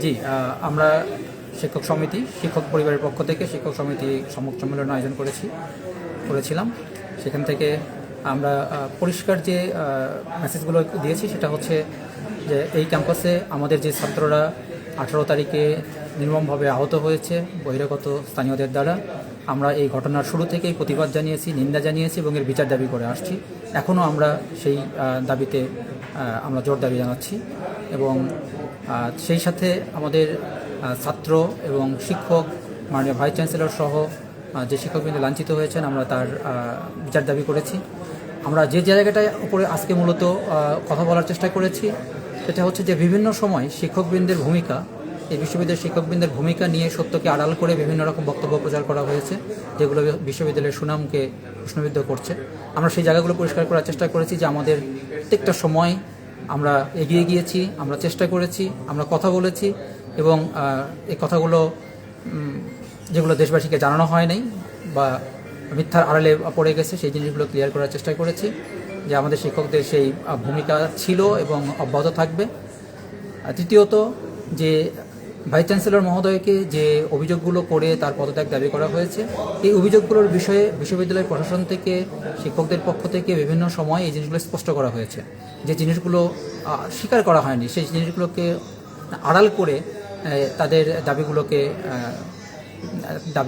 জি, আমরা শিক্ষক সমিতি, শিক্ষক পরিবারের পক্ষ থেকে শিক্ষক সমিতি সম্মেলন আয়োজন করেছিলাম। সেখান থেকে আমরা পরিষ্কার যে মেসেজগুলো দিয়েছি সেটা হচ্ছে যে এই ক্যাম্পাসে আমাদের যে ছাত্ররা 18 তারিখে নির্মমভাবে আহত হয়েছে বহিরাগত স্থানীয়দের দ্বারা, আমরা এই ঘটনার শুরু থেকেই প্রতিবাদ জানিয়েছি, নিন্দা জানিয়েছি এবং এর বিচার দাবি করে আসছি। এখনও আমরা সেই দাবিতে আমরা জোর দাবি জানাচ্ছি এবং সেই সাথে আমাদের ছাত্র এবং শিক্ষক, মাননীয় ভাইস চ্যান্সেলর সহ যে শিক্ষকবৃন্দ লাঞ্ছিত হয়েছেন, আমরা তার বিচার দাবি করেছি। আমরা যে জায়গাটায় উপরে আজকে মূলত কথা বলার চেষ্টা করেছি সেটা হচ্ছে যে বিভিন্ন সময় শিক্ষকবৃন্দের ভূমিকা, এই বিশ্ববিদ্যালয়ের শিক্ষকবৃন্দের ভূমিকা নিয়ে সত্যকে আড়াল করে বিভিন্ন রকম বক্তব্য প্রচার করা হয়েছে, যেগুলো বিশ্ববিদ্যালয়ের সুনামকে প্রশ্নবিদ্ধ করছে। আমরা সেই জায়গাগুলো পরিষ্কার করার চেষ্টা করেছি যে আমাদের প্রত্যেকটা সময় আমরা এগিয়ে গিয়েছি, আমরা চেষ্টা করেছি, আমরা কথা বলেছি এবং এই কথাগুলো যেগুলো দেশবাসীকে জানানো হয় নাই বা মিথ্যার আড়ালে পড়ে গেছে সেই জিনিসগুলো ক্লিয়ার করার চেষ্টা করেছি যে আমাদের শিক্ষকদের সেই ভূমিকা ছিল এবং অব্যাহত থাকবে। তৃতীয়ত, যে ভাইস চ্যান্সেলর মহোদয়কে যে অভিযোগগুলো করে তার পদত্যাগ দাবি করা হয়েছে, এই অভিযোগগুলোর বিষয়ে বিশ্ববিদ্যালয় প্রশাসন থেকে, শিক্ষকদের পক্ষ থেকে বিভিন্ন সময় এই জিনিসগুলো স্পষ্ট করা হয়েছে। যে জিনিসগুলো স্বীকার করা হয়নি সেই জিনিসগুলোকে আড়াল করে তাদের দাবিগুলোকে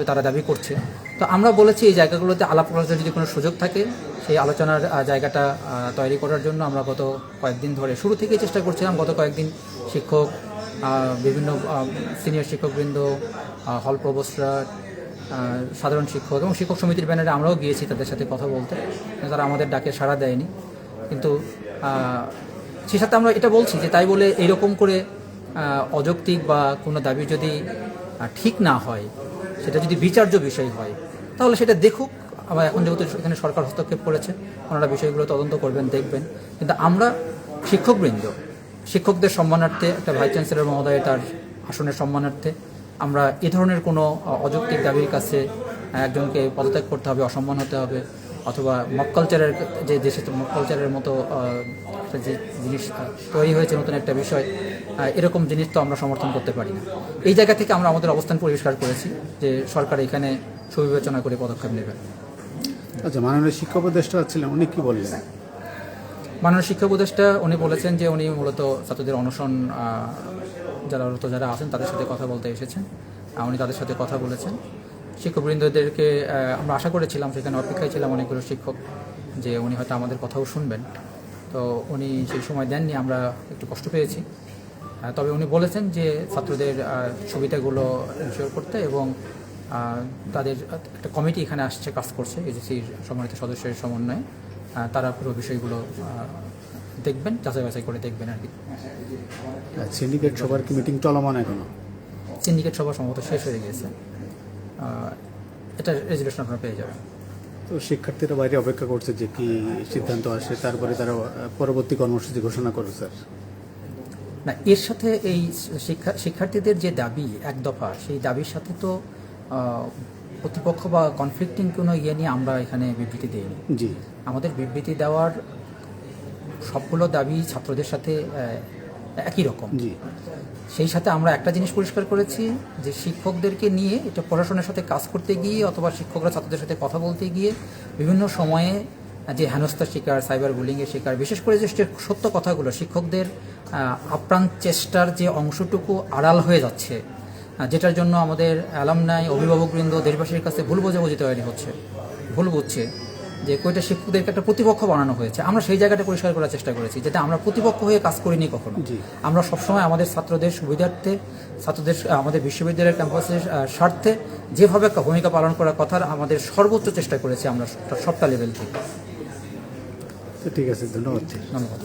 তারা দাবি করছে। তো আমরা বলেছি এই জায়গাগুলোতে আলাপ আলোচনার যদি কোনো সুযোগ থাকে সেই আলোচনার জায়গাটা তৈরি করার জন্য আমরা গত কয়েকদিন ধরে শুরু থেকেই চেষ্টা করছিলাম। গত কয়েকদিন শিক্ষক, বিভিন্ন সিনিয়র শিক্ষকবৃন্দ, হল প্রভোস্টরা, সাধারণ শিক্ষক এবং শিক্ষক সমিতির ব্যানারে আমরাও গিয়েছি তাদের সাথে কথা বলতে, তারা আমাদের ডাকে সাড়া দেয়নি। কিন্তু সেই সাথে আমরা এটা বলছি যে তাই বলে এইরকম করে অযৌক্তিক বা কোনো দাবি যদি ঠিক না হয়, সেটা যদি বিচার্য বিষয় হয়, তাহলে সেটা দেখুক। আবার এখন যেহেতু এখানে সরকার হস্তক্ষেপ করেছে, ওনারা বিষয়গুলো তদন্ত করবেন, দেখবেন। কিন্তু আমরা শিক্ষকবৃন্দ, শিক্ষকদের সম্মানার্থে, একটা ভাইস চ্যান্সেলর মহোদয় তার আসনের সম্মানার্থে আমরা এ ধরনের কোনো অযৌক্তিক দাবির কাছে একজনকে পদত্যাগ করতে হবে, অসম্মান হতে হবে, অথবা মক কালচারের যে দেশে মক কালচারের মতো যে জিনিস তৈরি হয়েছে, নতুন একটা বিষয়, এরকম জিনিস তো আমরা সমর্থন করতে পারি না। এই জায়গা থেকে আমরা আমাদের অবস্থান পরিষ্কার করেছি যে সরকার এখানে সুবিবেচনা করে পদক্ষেপ নেবে। আচ্ছা, মাননীয় শিক্ষা উপদেষ্টা ছিলেন, উনি কি বললেন? মাননীয় শিক্ষা উপদেষ্টা উনি বলেছেন যে উনি মূলত ছাত্রদের অনশন যারা আছেন তাদের সাথে কথা বলতে এসেছেন। উনি তাদের সাথে কথা বলেছেন। শিক্ষকবৃন্দদেরকে আমরা আশা করেছিলাম, সেখানে অপেক্ষায় ছিলাম অনেকগুলো শিক্ষক, যে উনি হয়তো আমাদের কথাও শুনবেন। তো উনি সেই সময় দেননি, আমরা একটু কষ্ট পেয়েছি। তবে উনি বলেছেন যে ছাত্রদের সুবিধাগুলো ইনশিওর করতে এবং তাদের একটা কমিটি এখানে আসছে, কাজ করছে এজেসির সম্মানিত সদস্যের সমন্বয়ে। তারা পুরো বিষয়গুলো দেখবেন, যাচাই বাছাই করে দেখবেন আর কি। সিন্ডিকেট সবার কি মিটিং চলমান এখনো? সিন্ডিকেট সভা সম্ভবত শেষ হয়ে গেছে, এটা রেজুলেশন আপনারা পেয়ে যাবেন। তো শিক্ষার্থীরা বাইরে অপেক্ষা করছে যে কি সিদ্ধান্ত আসে, তারপরে তারা পরবর্তী কর্মসূচি ঘোষণা করবে। স্যার, না, এর সাথে এই শিক্ষার্থীদের যে দাবি এক দফা, সেই দাবির সাথে তো প্রতিপক্ষ বা কনফ্লিক্টিং কোনো ইয়ে নিয়ে আমরা এখানে বিবৃতি দিইনি। জি, আমাদের বিবৃতি দেওয়ার সবগুলো দাবি ছাত্রদের সাথে একই রকম। জি, সেই সাথে আমরা একটা জিনিস পরিষ্কার করেছি যে শিক্ষকদেরকে নিয়ে এটা প্রশাসনের সাথে কাজ করতে গিয়ে অথবা শিক্ষকরা ছাত্রদের সাথে কথা বলতে গিয়ে বিভিন্ন সময়ে যে হেনস্থার শিকার, সাইবার বুলিংয়ের শিকার, বিশেষ করে যে সত্য কথাগুলো, শিক্ষকদের আপ্রাণ চেষ্টার যে অংশটুকু আড়াল হয়ে যাচ্ছে, যেটার জন্য আমাদের অ্যালামনাই, অভিভাবকবৃন্দ, দেশবাসীর কাছে ভুল বোঝাবুঝি তৈরি হচ্ছে, ভুল বুঝছে যে কয়টা শিক্ষকদেরকে একটা প্রতিপক্ষ বানানো হয়েছে। আমরা সেই জায়গাটা পরিষ্কার করার চেষ্টা করেছি, যেটা আমরা প্রতিপক্ষ হয়ে কাজ করিনি কখনো। আমরা সবসময় আমাদের ছাত্রদের সুবিধার্থে, ছাত্রদের আমাদের বিশ্ববিদ্যালয়ের ক্যাম্পাসের স্বার্থে যেভাবে একটা ভূমিকা পালন করার কথা আমাদের সর্বোচ্চ চেষ্টা করেছি আমরা সবটা লেভেল থেকে। ঠিক আছে, ধন্যবাদ। ধন্যবাদ।